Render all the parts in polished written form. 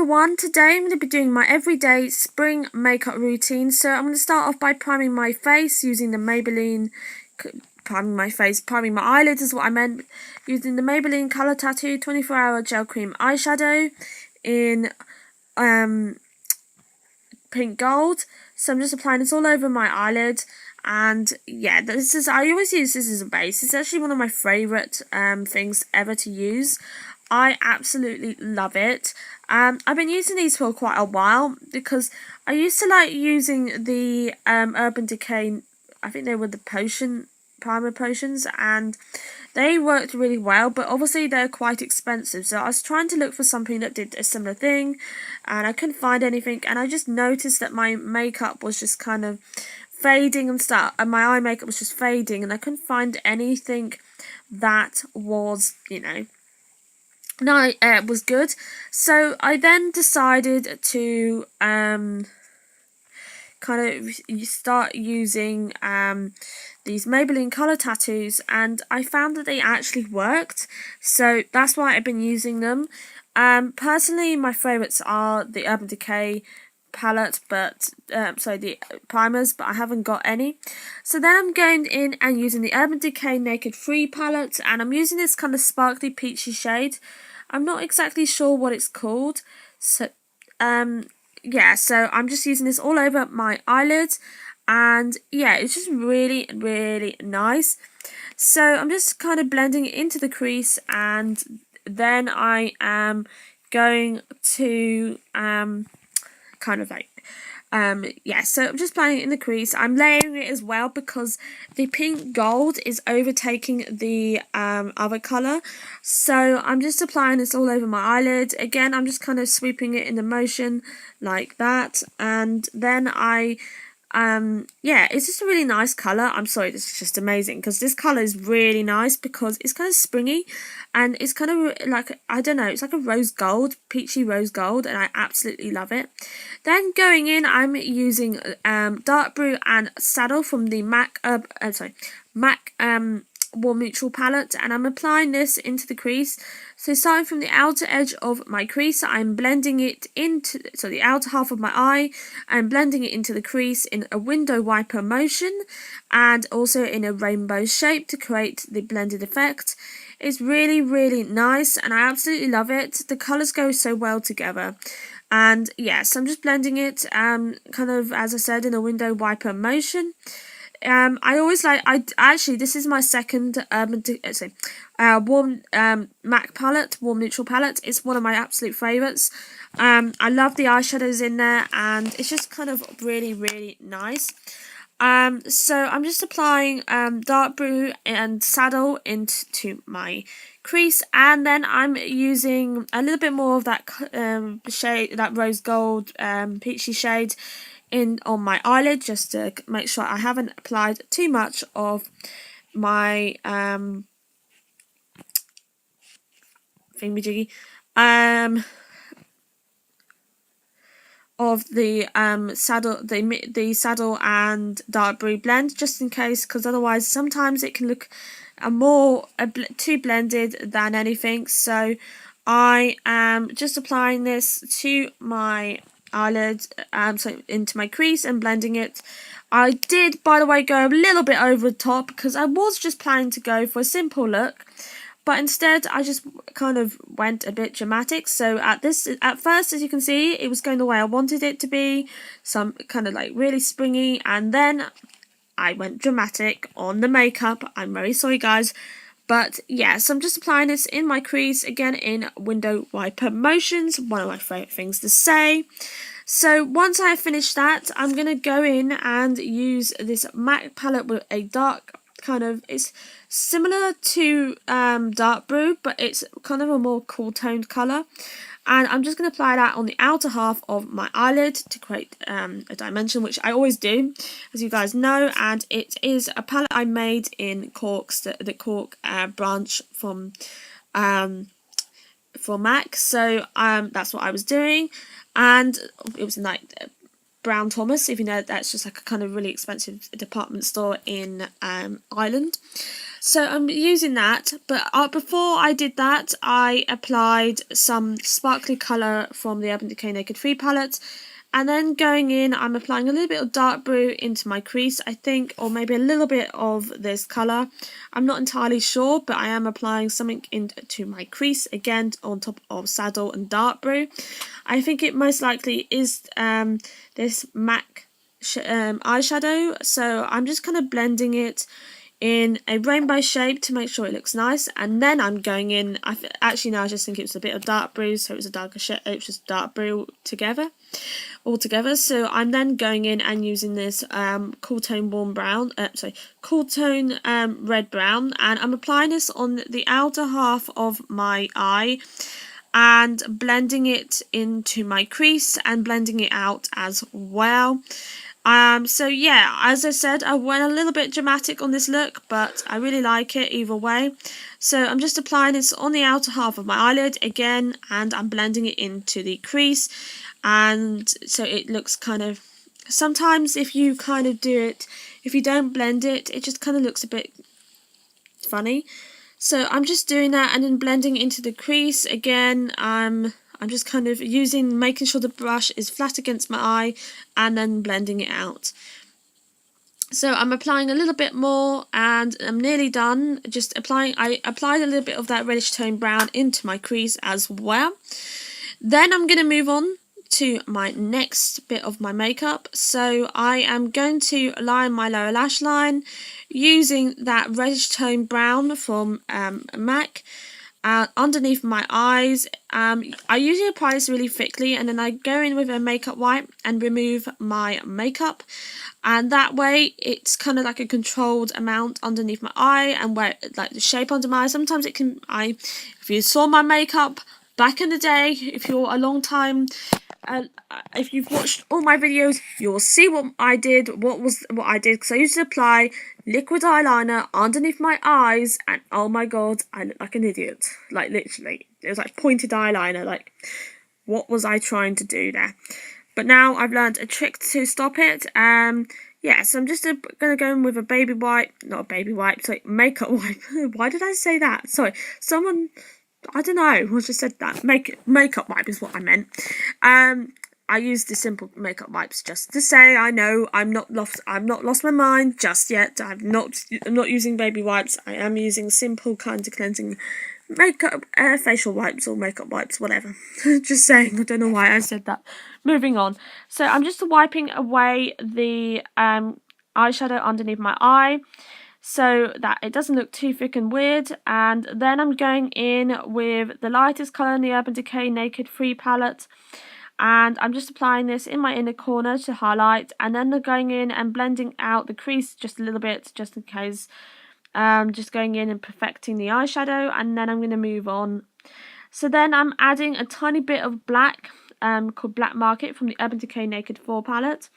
everyone, today I'm going to be doing my everyday spring makeup routine. So I'm going to start off by priming my face using the Maybelline, priming my eyelids is what I meant, using the Maybelline Colour Tattoo 24-hour gel cream eyeshadow in pink gold. So I'm just applying this all over my eyelid. And yeah, I always use this as a base. It's actually one of my favourite things ever to use. I absolutely love it. I've been using these for quite a while because I used to like using the Urban Decay, I think they were the primer potions, and they worked really well, but obviously they're quite expensive. So I was trying to look for something that did a similar thing, and I couldn't find anything, and I just noticed that my makeup was just kind of fading and stuff, and my eye makeup was just fading, and I couldn't find anything that was, was good. So I then decided to kind of start using these Maybelline Colour Tattoos, and I found that they actually worked. So that's why I've been using them. Personally, my favourites are the Urban Decay palette, but the primers, but I haven't got any. So then I'm going in and using the Urban Decay Naked Free palette, and I'm using this kind of sparkly peachy shade. I'm not exactly sure what it's called. So yeah, so I'm just using this all over my eyelids, and yeah, it's just really, really nice. So I'm just kind of blending it into the crease, and then I am going to so I'm just applying it in the crease. I'm layering it as well because the pink gold is overtaking the other colour. So I'm just applying this all over my eyelid. Again, I'm just kind of sweeping it in the motion like that. And then it's just a really nice colour. I'm sorry, this is just amazing because this colour is really nice because it's kind of springy and it's kind of like, I don't know, it's like a rose gold, peachy rose gold, and I absolutely love it. Then going in, I'm using Dark Brew and Saddle from the MAC Warm Neutral palette, and I'm applying this into the crease. So starting from the outer edge of my crease, I'm blending it into the outer half of my eye, and blending it into the crease in a window wiper motion, and also in a rainbow shape to create the blended effect. It's really, really nice, and I absolutely love it. The colours go so well together. And yes, I'm just blending it kind of, as I said, in a window wiper motion. This is my second warm MAC palette, warm neutral palette. It's one of my absolute favourites. I love the eyeshadows in there, and it's just kind of really, really nice. So I'm just applying Dark Brew and Saddle into my crease, and then I'm using a little bit more of that shade, that rose gold peachy shade, on my eyelid, just to make sure I haven't applied too much of my thingamajiggy of the Saddle and Dark Brew blend, just in case, because otherwise sometimes it can look too blended than anything. So I am just applying this to my eyelid, into my crease, and blending it. I did, by the way, go a little bit over the top because I was just planning to go for a simple look, but instead I just kind of went a bit dramatic. So at first, as you can see, it was going the way I wanted it to be, some kind of like really springy, and then I went dramatic on the makeup. I'm very sorry, guys. But yes, I'm just applying this in my crease, again in window wiper motions, one of my favourite things to say. So once I have finished that, I'm going to go in and use this MAC palette with a dark it's similar to Dark Brew, but it's kind of a more cool toned colour. And I'm just going to apply that on the outer half of my eyelid to create a dimension, which I always do, as you guys know. And it is a palette I made in Cork's, the Cork branch from MAC. So that's what I was doing, and it was Brown Thomas. If you know, that's just like a kind of really expensive department store in Ireland. So I'm using that, but before I did that, I applied some sparkly colour from the Urban Decay Naked Free palette. And then going in, I'm applying a little bit of dark blue into my crease, I think, or maybe a little bit of this colour. I'm not entirely sure, but I am applying something into my crease, again, on top of Saddle and dark blue. I think it most likely is this MAC eyeshadow, so I'm just kind of blending it in a rainbow shape to make sure it looks nice, and then I'm going in, actually no, I just think it was a bit of dark blue, so it was a darker shade, it was just dark blue all together. So I'm then going in and using this cool tone cool tone red brown, and I'm applying this on the outer half of my eye and blending it into my crease and blending it out as well. So yeah, as I said, I went a little bit dramatic on this look, but I really like it either way. So I'm just applying this on the outer half of my eyelid again, and I'm blending it into the crease, and so it looks kind of, sometimes if you kind of do it, if you don't blend it, it just kind of looks a bit funny. So I'm just doing that and then blending into the crease again. I'm just kind of making sure the brush is flat against my eye and then blending it out. So I'm applying a little bit more and I'm nearly done. I applied a little bit of that reddish tone brown into my crease as well. Then I'm going to move on to my next bit of my makeup. So I am going to line my lower lash line using that reddish tone brown from MAC. Underneath my eyes. I usually apply this really thickly, and then I go in with a makeup wipe and remove my makeup, and that way it's kind of like a controlled amount underneath my eye and where like the shape under my eye. Sometimes it can, if you saw my makeup back in the day, if you're a long time, if you've watched all my videos, you'll see what I did, because I used to apply liquid eyeliner underneath my eyes, and oh my god, I look like an idiot. Like, literally, it was like pointed eyeliner. Like, what was I trying to do there? But now I've learned a trick to stop it. Yeah, so I'm just gonna go in with a makeup wipe. Why did I say that? Sorry, I don't know, I just said that. Makeup wipe is what I meant. I use the simple makeup wipes just to say I know I'm not lost my mind just yet. I'm not using baby wipes. I am using simple kind of cleansing makeup facial wipes or makeup wipes, whatever. Just saying, I don't know why I said that. Moving on. So I'm just wiping away the eyeshadow underneath my eye, so that it doesn't look too thick and weird, and then I'm going in with the lightest colour in the Urban Decay Naked Free palette, and I'm just applying this in my inner corner to highlight, and then going in and blending out the crease just a little bit, just in case, just going in and perfecting the eyeshadow, and then I'm going to move on. So then I'm adding a tiny bit of black, called Black Market from the Urban Decay Naked 4 palette,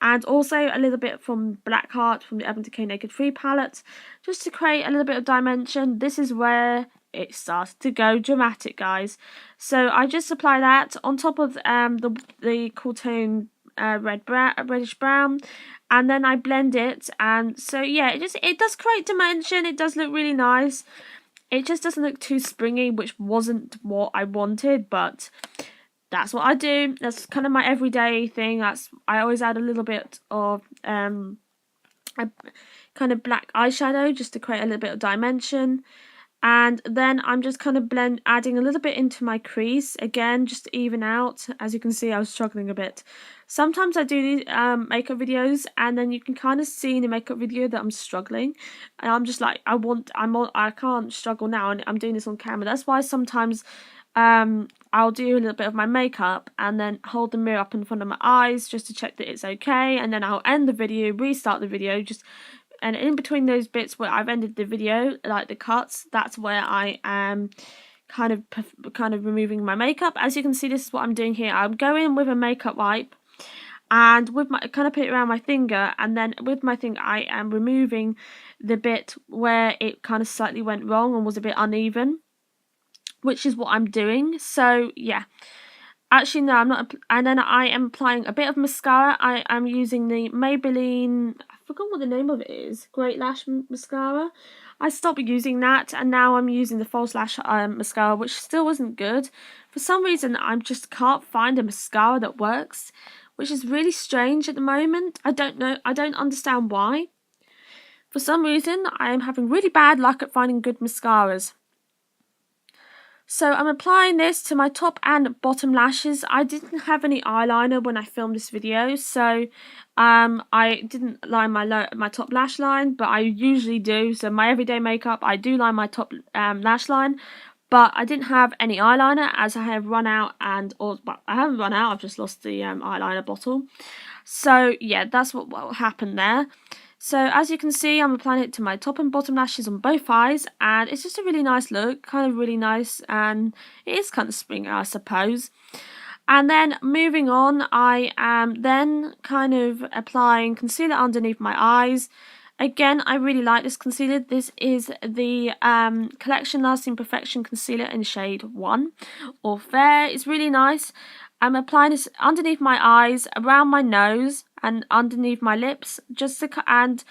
and also a little bit from Black Heart from the Urban Decay Naked 3 palette, just to create a little bit of dimension. This is where it starts to go dramatic, guys. So I just apply that on top of the cool tone reddish brown, and then I blend it, and so yeah, it does create dimension. It does look really nice. It just doesn't look too springy, which wasn't what I wanted, but that's what I do. That's kind of my everyday thing. I always add a little bit of a kind of black eyeshadow just to create a little bit of dimension. And then I'm just kind of adding a little bit into my crease, again, just to even out. As you can see, I was struggling a bit. Sometimes I do these makeup videos, and then you can kind of see in the makeup video that I'm struggling. And I'm just like, I can't struggle now, and I'm doing this on camera. That's why sometimes I'll do a little bit of my makeup and then hold the mirror up in front of my eyes just to check that it's okay, and then I'll end the video, restart the video, and in between those bits where I've ended the video, like the cuts, that's where I am kind of removing my makeup. As you can see, this is what I'm doing here. I'm going with a makeup wipe, and with my kind of put it around my finger, and then with my thing I am removing the bit where it kind of slightly went wrong and was a bit uneven, which is what I'm doing. So yeah, Actually, no, I'm not. And then I am applying a bit of mascara. I am using the Maybelline, I forgot what the name of it is, Great Lash Mascara. I stopped using that, and now I'm using the False Lash mascara, which still isn't good. For some reason, I just can't find a mascara that works, which is really strange at the moment. I don't know. I don't understand why. For some reason, I am having really bad luck at finding good mascaras. So I'm applying this to my top and bottom lashes. I didn't have any eyeliner when I filmed this video, so I didn't line my top lash line, but I usually do. So my everyday makeup, I do line my top lash line, but I didn't have any eyeliner as I have run out, well, I haven't run out, I've just lost the eyeliner bottle. So yeah, that's what happened there. So as you can see, I'm applying it to my top and bottom lashes on both eyes, and it's just a really nice look, kind of really nice, and it is kind of spring, I suppose. And then moving on, I am then kind of applying concealer underneath my eyes. Again, I really like this concealer. This is the Collection Lasting Perfection Concealer in shade 1, or Fair. It's really nice. I'm applying this underneath my eyes, around my nose, and underneath my lips, just to, and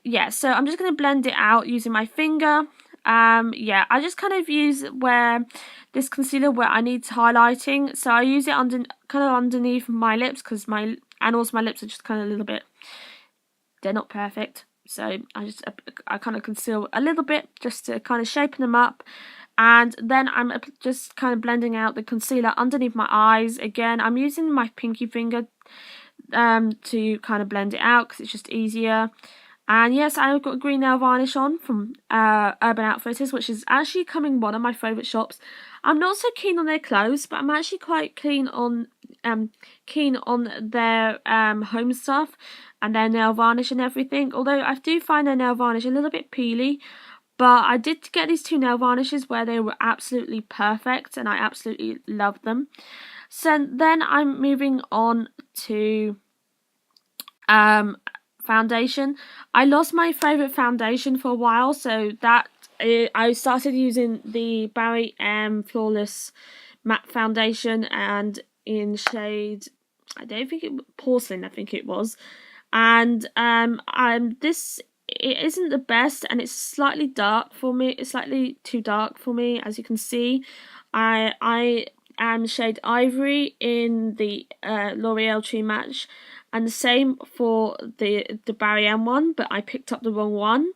yeah, so I'm just going to blend it out using my finger. Yeah, I just kind of use where this concealer where I need highlighting, so I use it kind of underneath my lips, because and also my lips are just kind of a little bit, they're not perfect, so I kind of conceal a little bit just to kind of shape them up. And then I'm just kind of blending out the concealer underneath my eyes. Again, I'm using my pinky finger to kind of blend it out because it's just easier. And yes, I've got green nail varnish on from Urban Outfitters, which is actually one of my favourite shops. I'm not so keen on their clothes, but I'm actually quite keen on their home stuff and their nail varnish and everything. Although I do find their nail varnish a little bit peely. But I did get these 2 nail varnishes where they were absolutely perfect, and I absolutely loved them. So then I'm moving on to foundation. I lost my favourite foundation for a while, so I started using the Barry M Flawless Matte Foundation, and in shade, I don't think Porcelain, I think it was. And this, it isn't the best, and it's slightly dark for me. It's slightly too dark for me, as you can see. I am shade Ivory in the L'Oreal True Match, and the same for the Barry M one, but I picked up the wrong one,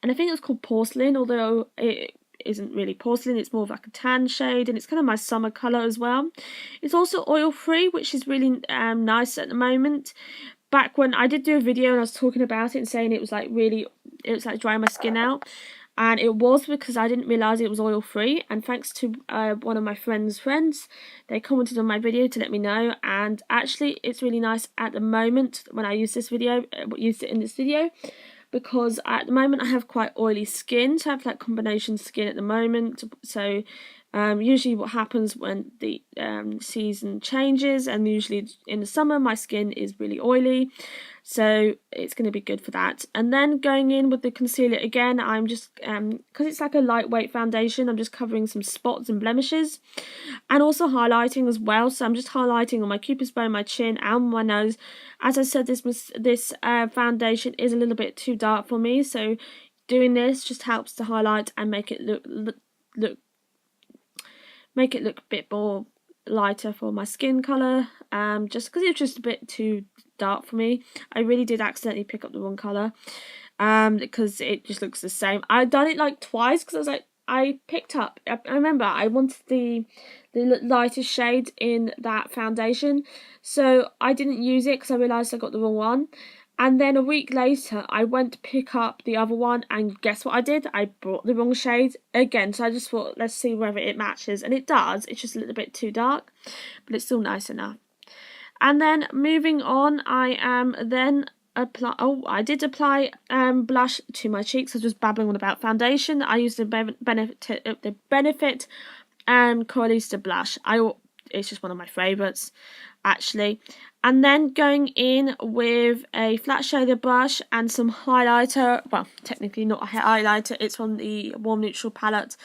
and I think it was called Porcelain, although it isn't really porcelain, it's more of like a tan shade, and it's kind of my summer colour as well. It's also oil free, which is really nice at the moment. Back when I did do a video and I was talking about it and saying it was like drying my skin out, and it was because I didn't realise it was oil free, and thanks to one of my friends, they commented on my video to let me know, and actually it's really nice at the moment when I used it in this video, because at the moment I have quite oily skin, so I have like combination skin at the moment. So usually what happens when the season changes, and usually in the summer my skin is really oily, so it's going to be good for that. And then going in with the concealer again, I'm just because it's like a lightweight foundation, I'm just covering some spots and blemishes, and also highlighting as well. So I'm just highlighting on my cupid's bow, my chin, and my nose. As I said, this foundation is a little bit too dark for me, so doing this just helps to highlight and make it look a bit more lighter for my skin colour, just because it's just a bit too dark for me. I really did accidentally pick up the wrong colour, because it just looks the same. I've done it like twice, because I remember I wanted the lightest shade in that foundation, so I didn't use it because I realised I got the wrong one. And then a week later, I went to pick up the other one, and guess what I did? I brought the wrong shade again. So I just thought, let's see whether it matches. And it does. It's just a little bit too dark, but it's still nice enough. And then moving on, I am then I did apply blush to my cheeks. I was just babbling on about foundation. I used the Benefit Coralista blush. It's just one of my favourites, actually. And then going in with a flat shader brush and some highlighter. Well, technically not a highlighter, it's from the Warm Neutral palette.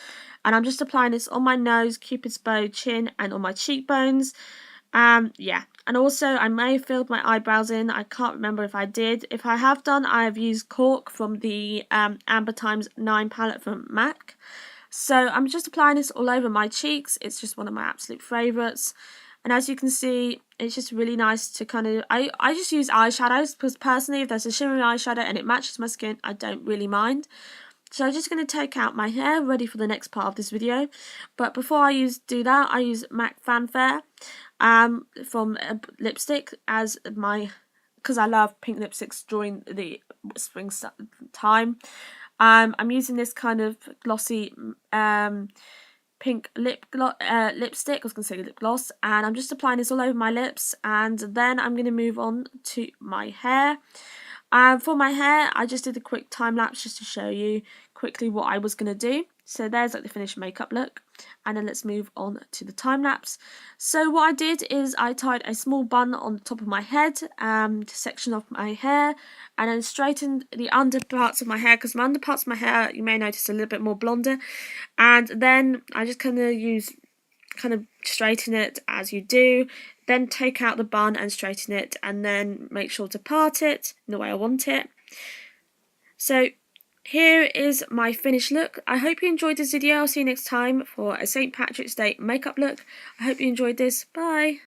and I'm just applying this on my nose, cupid's bow, chin, and on my cheekbones. Yeah, and also I may have filled my eyebrows in. I can't remember if I did. If I have done, I have used Cork from the Amber Times 9 palette from MAC. So I'm just applying this all over my cheeks. It's just one of my absolute favourites. And as you can see, it's just really nice to kind of... I just use eyeshadows because personally, if there's a shimmery eyeshadow and it matches my skin, I don't really mind. So I'm just going to take out my hair, ready for the next part of this video. But before I do that, I use MAC Fanfare from lipstick as my... because I love pink lipsticks during the spring time. I'm using this kind of glossy pink lipstick. I was going to say lip gloss, and I'm just applying this all over my lips, and then I'm going to move on to my hair. For my hair, I just did a quick time lapse just to show you quickly what I was going to do. So there's like the finished makeup look, and then let's move on to the time lapse. So what I did is I tied a small bun on the top of my head, to section off my hair, and then straightened the under parts of my hair, because my under parts of my hair, you may notice, a little bit more blonder. And then I just kind of straighten it as you do, then take out the bun and straighten it, and then make sure to part it in the way I want it. So here is my finished look. I hope you enjoyed this video. I'll see you next time for a St. Patrick's Day makeup look. I hope you enjoyed this. Bye.